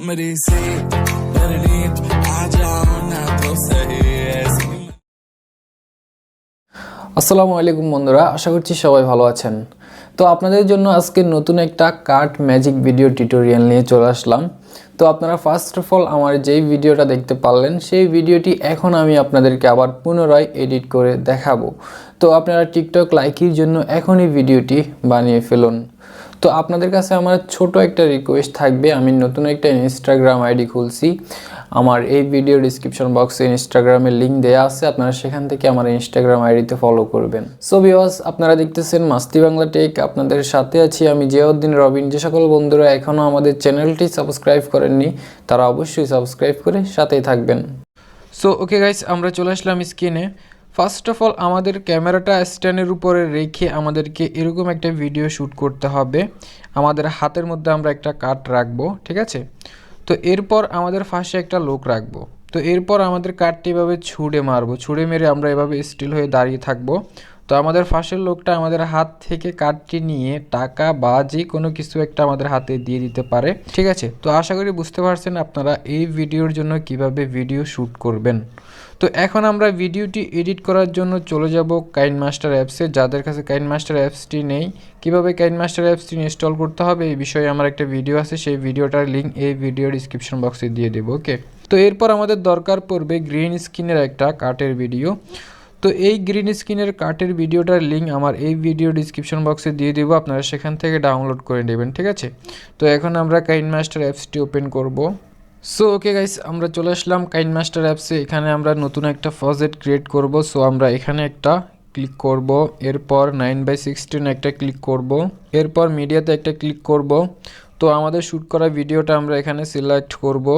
कमरे से परनीत आ जाओ ना तो सही ऐसी। আসসালামু আলাইকুম বন্ধুরা, আশা করছি সবাই ভালো আছেন। তো আপনাদের জন্য আজকে নতুন একটা কার্ড ম্যাজিক ভিডিও টিউটোরিয়াল নিয়ে চলে আসলাম। তো আপনারা ফার্স্ট অফ অল আমার যেই ভিডিওটা দেখতে পারলেন সেই ভিডিওটি এখন আমি আপনাদেরকে আবার পুনরায় এডিট করে দেখাবো। তো আপনারা টিকটক লাইকির জন্য এখনই ভিডিওটি বানিয়ে ফেলুন। তো আপনাদের কাছে আমার ছোট একটা রিকোয়েস্ট থাকবে, আমি নতুন একটা ইনস্টাগ্রাম আইডি খুলছি। আমার এই ভিডিও ডিসক্রিপশন বক্সে ইনস্টাগ্রামের লিঙ্ক দেওয়া আছে, আপনারা সেখান থেকে আমার ইনস্টাগ্রাম আইডিতে ফলো করবেন। সো ভিউয়ার্স, আপনারা দেখতেছেন মাস্তি বাংলা টেক, আপনাদের সাথে আছি আমি জিয়াউদ্দিন রবিন। যে সকল বন্ধুরা এখনও আমাদের চ্যানেলটি সাবস্ক্রাইব করেননি তারা অবশ্যই সাবস্ক্রাইব করে সাথেই থাকবেন। সো ওকে গাইস, আমরা চলে আসলাম স্ক্রিনে। ফার্স্ট অফ অল আমাদের ক্যামেরাটা স্ট্যান্ডের উপরে রেখে আমাদেরকে এরকম একটা ভিডিও শ্যুট করতে হবে। আমাদের হাতের মধ্যে আমরা একটা কাট রাখবো, ঠিক আছে। তো এরপর আমাদের ফাঁসে একটা লোক রাখবো। তো এরপর আমাদের কাটটি এভাবে ছুঁড়ে মারবো, ছুঁড়ে মেরে আমরা এভাবে স্টিল হয়ে দাঁড়িয়ে থাকবো। তো আমাদের ফাঁসের লোকটা আমাদের হাত থেকে কাটটি নিয়ে টাকা বা যে কোনো কিছু একটা আমাদের হাতে দিয়ে দিতে পারে, ঠিক আছে। তো আশা করি বুঝতে পারছেন আপনারা এই ভিডিওর জন্য কিভাবে ভিডিও শ্যুট করবেন। তো এখন আমরা ভিডিওটি এডিট করার জন্য চলে যাব কাইনমাস্টার অ্যাপসে। যাদের কাছে কাইনমাস্টার অ্যাপসটি নেই, কিভাবে কাইনমাস্টার অ্যাপসটি ইনস্টল করতে হবে এই বিষয়ে আমার একটা ভিডিও আছে, সেই ভিডিওটার লিঙ্ক এই ভিডিও ডিসক্রিপশন বক্সে দিয়ে দেবো, ওকে। তো এরপর আমাদের দরকার পড়বে গ্রিন স্ক্রিনের একটা কাটের ভিডিও। তো এই গ্রিন স্ক্রিনের কাটের ভিডিওটার লিঙ্ক আমার এই ভিডিও ডিসক্রিপশন বক্সে দিয়ে দেবো, আপনারা সেখান থেকে ডাউনলোড করে নেবেন, ঠিক আছে। তো এখন আমরা কাইনমাস্টার অ্যাপসটি ওপেন করব। সো ওকে গাইস, আমরা চলে আসলাম কাইনমাস্টার অ্যাপসে। এখানে আমরা নতুন একটা প্রজেক্ট ক্রিয়েট করব। সো আমরা এখানে একটা ক্লিক করব, এরপর 9/16 একটা ক্লিক করব, এরপর মিডিয়াতে একটা ক্লিক করব। তো আমাদের শ্যুট করা ভিডিওটা আমরা এখানে সিলেক্ট করব।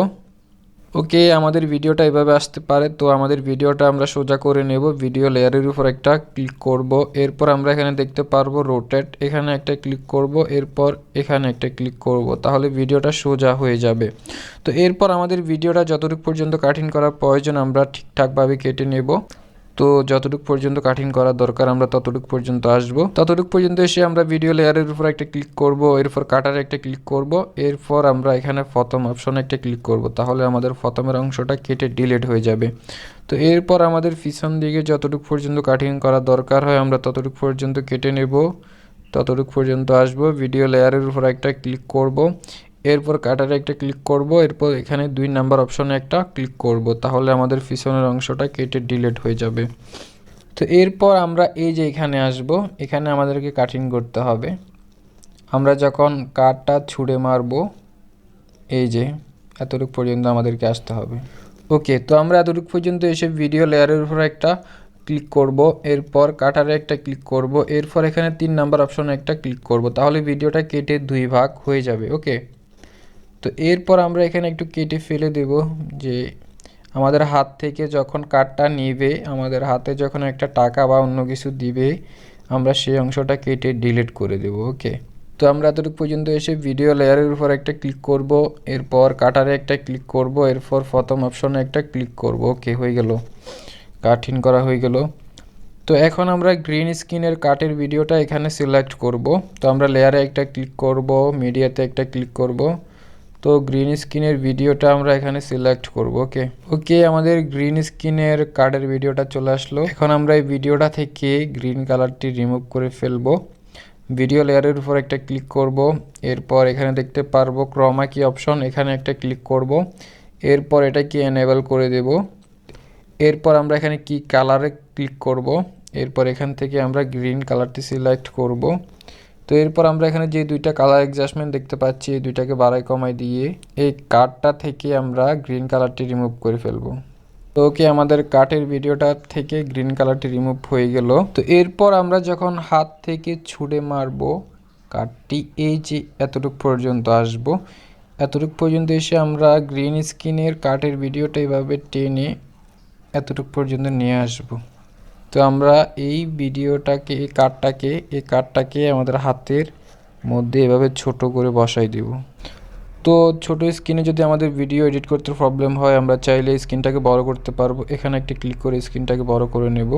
ওকে, আমাদের ভিডিওটা এভাবে আসতে পারে। তো আমাদের ভিডিওটা আমরা সোজা করে নেব, ভিডিও লেয়ারের উপর একটা ক্লিক করব, এরপর আমরা এখানে দেখতে পারবো রোটেট, এখানে একটা ক্লিক করব, এরপর এখানে একটা ক্লিক করব, তাহলে ভিডিওটা সোজা হয়ে যাবে। তো এরপর আমাদের ভিডিওটা যতটুকু পর্যন্ত কাটিং করার প্রয়োজন আমরা ঠিকঠাকভাবে কেটে নেব। তো যতটুকু পর্যন্ত কাটিং করা দরকার আমরা ততটুকু পর্যন্ত আসব। ততটুকু পর্যন্ত এসে আমরা ভিডিও লেয়ারের উপর একটা ক্লিক করব, এরপর কাটারে একটা ক্লিক করব, এরপর আমরা এখানে প্রথম অপশনে একটা ক্লিক করব, তাহলে আমাদের প্রথমের অংশটা কেটে ডিলিট হয়ে যাবে। তো এরপর আমাদের পিছন দিকে যতটুকু পর্যন্ত কাটিং করা দরকার হয় আমরা ততটুকু পর্যন্ত কেটে নেব, ততটুকু পর্যন্ত আসব, ভিডিও লেয়ারের উপর একটা ক্লিক করব, এরপর কাটারে একটা ক্লিক করব, এরপর এখানে 2 নাম্বার অপশনে একটা ক্লিক করব, তাহলে আমাদের পিছনের অংশটা কেটে ডিলিট হয়ে যাবে। তো এরপর আমরা এই যে এখানে আসব, এখানে আমাদেরকে কাটিং করতে হবে। আমরা যখন কাটটা ছুঁড়ে মারব, এই যে এতটুকু পর্যন্ত আমাদেরকে আসতে হবে, ওকে। তো আমরা এতটুকু পর্যন্ত এসে ভিডিও লেয়ারের উপর একটা ক্লিক করব, এরপর কাটারে একটা ক্লিক করব, এরপর এখানে 3 নাম্বার অপশনে একটা ক্লিক করব, তাহলে ভিডিওটা কেটে 2 ভাগ হয়ে যাবে, ওকে। তো এরপর আমরা এখানে একটু কেটে ফেলে দেব, যে আমাদের হাত থেকে যখন কাটটা নেবে, আমাদের হাতে যখন একটা টাকা বা অন্য কিছু দিবে, আমরা সেই অংশটা কেটে ডিলিট করে দেব, ওকে। তো আমরা এতটুকু পর্যন্ত এসে ভিডিও লেয়ারের উপর একটা ক্লিক করব, এরপর কাটারে একটা ক্লিক করব, এরপর প্রথম অপশনে একটা ক্লিক করব, ওকে, হয়ে গেল, কাটিং করা হয়ে গেল। তো এখন আমরা গ্রিন স্ক্রিনের কাটের ভিডিওটা এখানে সিলেক্ট করব। তো আমরা লেয়ারে একটা ক্লিক করব, মিডিয়াতে একটা ক্লিক করব। তো গ্রিন স্ক্রিনের ভিডিওটা আমরা এখানে সিলেক্ট করব, ওকে। ওকে, আমাদের গ্রিন স্ক্রিনের কার্ডের ভিডিওটা চলে আসলো। এখন আমরা এই ভিডিওটা থেকে গ্রিন কালারটি রিমুভ করে ফেলবো। ভিডিও লেয়ারের উপর একটা ক্লিক করব, এরপর এখানে দেখতে পারবো ক্রমা কি অপশন, এখানে একটা ক্লিক করব, এরপর এটা কি এনেবল করে দেব। এরপর আমরা এখানে কি কালারে ক্লিক করব, এরপর এখান থেকে আমরা গ্রিন কালারটি সিলেক্ট করব। তো এরপর আমরা এখানে যে 2টা কালার অ্যাডজাস্টমেন্ট দেখতে পাচ্ছি, এই 2টাকে বাড়াই কমাই দিয়ে এই কার্ডটা থেকে আমরা গ্রিন কালারটি রিমুভ করে ফেলবো। তো ওকে, আমাদের কার্টের ভিডিওটা থেকে গ্রিন কালারটি রিমুভ হয়ে গেল। তো এরপর আমরা যখন হাত থেকে ছুঁড়ে মারবো কার্ডটি, এই যে এতটুকু পর্যন্ত আসব, এতটুকু পর্যন্ত এসে আমরা গ্রিন স্ক্রিনের কার্টের ভিডিওটা এভাবে টেনে এতটুকু পর্যন্ত নিয়ে আসব। তো আমরা এই ভিডিওটাকে, এই কার্ডটাকে আমাদের হাতের মধ্যে এভাবে ছোট করে বসাই দেব। তো ছোট স্ক্রিনে যদি আমাদের ভিডিও এডিট করতে প্রবলেম হয় আমরা চাইলে স্ক্রিনটাকে বড় করতে পারবো, এখানে একটা ক্লিক করে স্ক্রিনটাকে বড় করে নেব।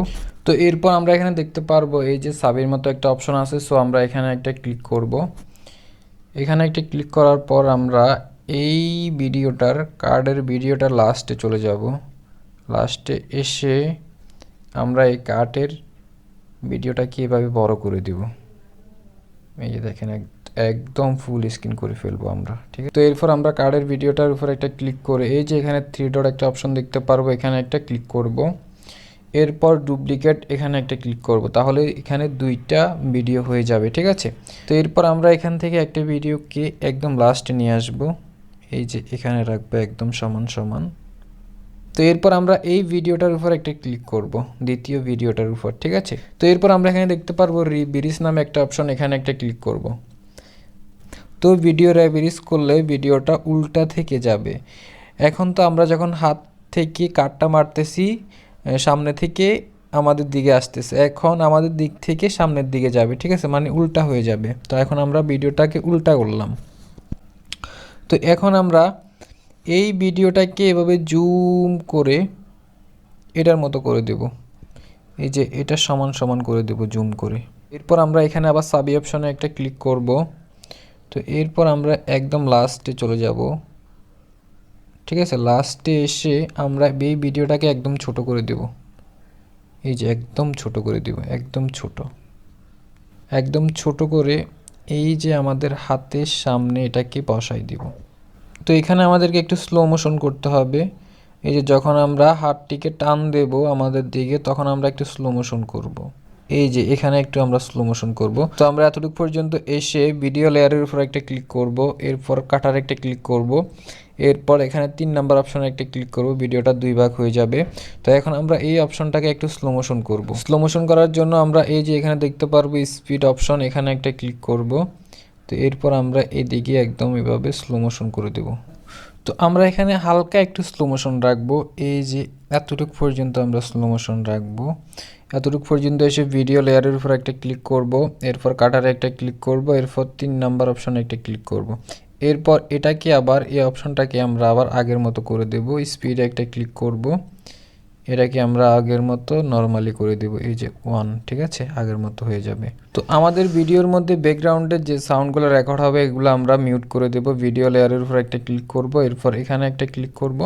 তো এরপর আমরা এখানে দেখতে পারবো এই যে সাবের মতো একটা অপশন আছে, সো আমরা এখানে একটা ক্লিক করব। এখানে একটা ক্লিক করার পর আমরা এই ভিডিওটার কার্ডের ভিডিওটা লাস্টে চলে যাব। লাস্টে এসে আমরা এই কার্ডের ভিডিওটাকে এভাবে বড় করে দিব। এই যে দেখেন একদম ফুল স্ক্রিন করে ফেলবো আমরা, ঠিক আছে। তো এরপর আমরা কার্ডের ভিডিওটার উপর একটা ক্লিক করে এই যে এখানে 3 ডট একটা অপশন দেখতে পারবো, এখানে একটা ক্লিক করব। এরপর ডুপ্লিকেট এখানে একটা ক্লিক করব, তাহলে এখানে 2টা ভিডিও হয়ে যাবে, ঠিক আছে। তো এরপর আমরা এখান থেকে একটা ভিডিওকে একদম লাস্টে নিয়ে আসব, এই যে এখানে রাখবো একদম সমান সমান। তো এরপর আমরা এই ভিডিওটার উপর একটা ক্লিক করব, দ্বিতীয় ভিডিওটার উপর, ঠিক আছে। তো এরপর আমরা এখানে দেখতে পারবো রিব্রিজ নামে একটা অপশন, এখানে একটা ক্লিক করব। তো ভিডিও রিব্রিজ করলে ভিডিওটা উল্টা থেকে যাবে। এখন তো আমরা যখন হাত থেকে কাটটা মারতেছি সামনে থেকে আমাদের দিকে আসতেছে, এখন আমাদের দিক থেকে সামনের দিকে যাবে, ঠিক আছে, মানে উল্টা হয়ে যাবে। তো এখন আমরা ভিডিওটাকে উল্টা করলাম। তো এখন আমরা এই ভিডিওটাকে এভাবে জুম করে এটার মতো করে দেব, এই যে এটা সমান সমান করে দেব জুম করে। এরপর আমরা এখানে আবার সাবি অপশনে একটা ক্লিক করব। তো এরপর আমরা একদম লাস্টে চলে যাব, ঠিক আছে। লাস্টে এসে আমরা এই ভিডিওটাকে একদম ছোট করে দেব, এই যে একদম ছোট করে দেব, একদম ছোট, একদম ছোট করে এই যে আমাদের হাতের সামনে এটাকে বসাই দিব। তো এখানে আমাদেরকে একটু স্লো মোশন করতে হবে। এই যে যখন আমরা হাতটিকে টান দেব আমাদের দিকে, তখন আমরা একটু স্লো মোশন করব। এই যে এখানে একটু আমরা স্লো মোশন করব। তো আমরা এতটুকু পর্যন্ত এসে ভিডিও লেয়ারের উপর একটা ক্লিক করব, এরপর কাটার একটা ক্লিক করব, এরপর এখানে 3 নাম্বার অপশনে একটা ক্লিক করব, ভিডিওটা 2 ভাগ হয়ে যাবে। তো এখন আমরা এই অপশনটাকে একটু স্লো মোশন করব। স্লো মোশন করার জন্য আমরা এই যে এখানে দেখতে পারবো স্পিড অপশন, এখানে একটা ক্লিক করব। তো এরপর আমরা এদিকে একদম এভাবে স্লো মোশন করে দেব। তো আমরা এখানে হালকা একটু স্লো মোশন রাখবো, এই যে এতটুকু পর্যন্ত আমরা স্লো মোশন রাখবো। এতটুকু পর্যন্ত এসে ভিডিও লেয়ারের উপর একটা ক্লিক করব, এরপর কাটারে একটা ক্লিক করব, এরপর 3 নাম্বার অপশনে একটা ক্লিক করব। এরপর এটাকে আবার এই অপশনটাকে আমরা আবার আগের মতো করে দেব, স্পিডে একটা ক্লিক করব, এটাকে আমরা আগের মতো নরমালি করে দেব, এই যে 1, ঠিক আছে, আগের মতো হয়ে যাবে। তো আমাদের ভিডিওর মধ্যে ব্যাকগ্রাউন্ডের যে সাউন্ডগুলো রেকর্ড হবে এগুলো আমরা মিউট করে দেব। ভিডিও লেয়ারের উপর একটা ক্লিক করব, এরপর এখানে একটা ক্লিক করব,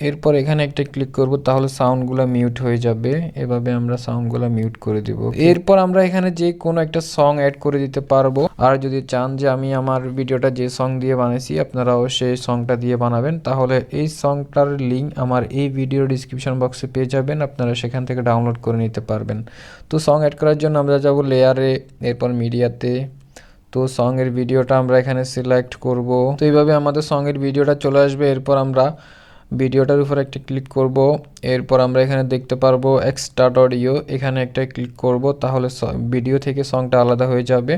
এরপর এখানে একটা ক্লিক করব, তাহলে সাউন্ডগুলো মিউট হয়ে যাবে। এভাবে আমরা সাউন্ডগুলো মিউট করে দেব। এরপর আমরা এখানে যে কোনো একটা সং অ্যাড করে দিতে পারবো। আর যদি চান যে আমি আমার ভিডিওটা যে সং দিয়ে বানাইছি আপনারাও সেই সংটা দিয়ে বানাবেন, তাহলে এই সংটার লিঙ্ক আমার এই ভিডিও ডিসক্রিপশন বক্সে পেয়ে যাবেন, আপনারা সেখান থেকে ডাউনলোড করে নিতে পারবেন। তো সং অ্যাড করার জন্য আমরা যাব লেয়ারে, এরপর মিডিয়াতে। তো সঙের ভিডিওটা আমরা এখানে সিলেক্ট করব। তো এইভাবে আমাদের সঙের ভিডিওটা চলে আসবে। এরপর আমরা ভিডিওটার উপর একটা ক্লিক করব, এরপর আমরা এখানে দেখতে পারবো এক্সট্রাক্ট অডিও, এখানে একটা ক্লিক করব, তাহলে ভিডিও থেকে সংটা আলাদা হয়ে যাবে।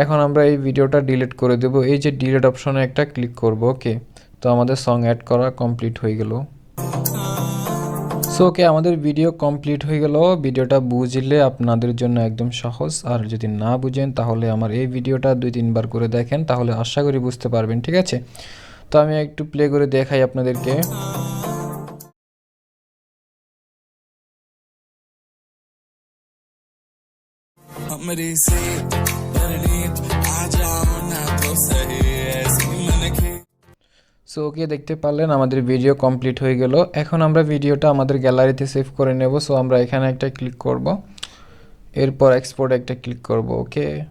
এখন আমরা এই ভিডিওটা ডিলিট করে দেব, এই যে ডিলিট অপশনে একটা ক্লিক করব। ওকে, তো আমাদের সং অ্যাড করা কমপ্লিট হয়ে গেল। সো ওকে, আমাদের ভিডিও কমপ্লিট হয়ে গেল। ভিডিওটা বুঝলে আপনাদের জন্য একদম সহজ, আর যদি না বুঝেন তাহলে আমার এই ভিডিওটা 2-3 বার করে দেখেন, তাহলে আশা করি বুঝতে পারবেন, ঠিক আছে। তো আমি একটু প্লে করে দেখাই আপনাদেরকে। हमरी से परनीत आ जाओ ना तो सही ऐसी मन की। সো ওকে, দেখতে পারলেন আমাদের ভিডিও কমপ্লিট হয়ে গেল। এখন আমরা ভিডিওটা আমাদের গ্যালারিতে সেভ করে নেব। সো আমরা এখানে একটা ক্লিক করব, এরপর এক্সপোর্ট একটা ক্লিক করব। ওকে।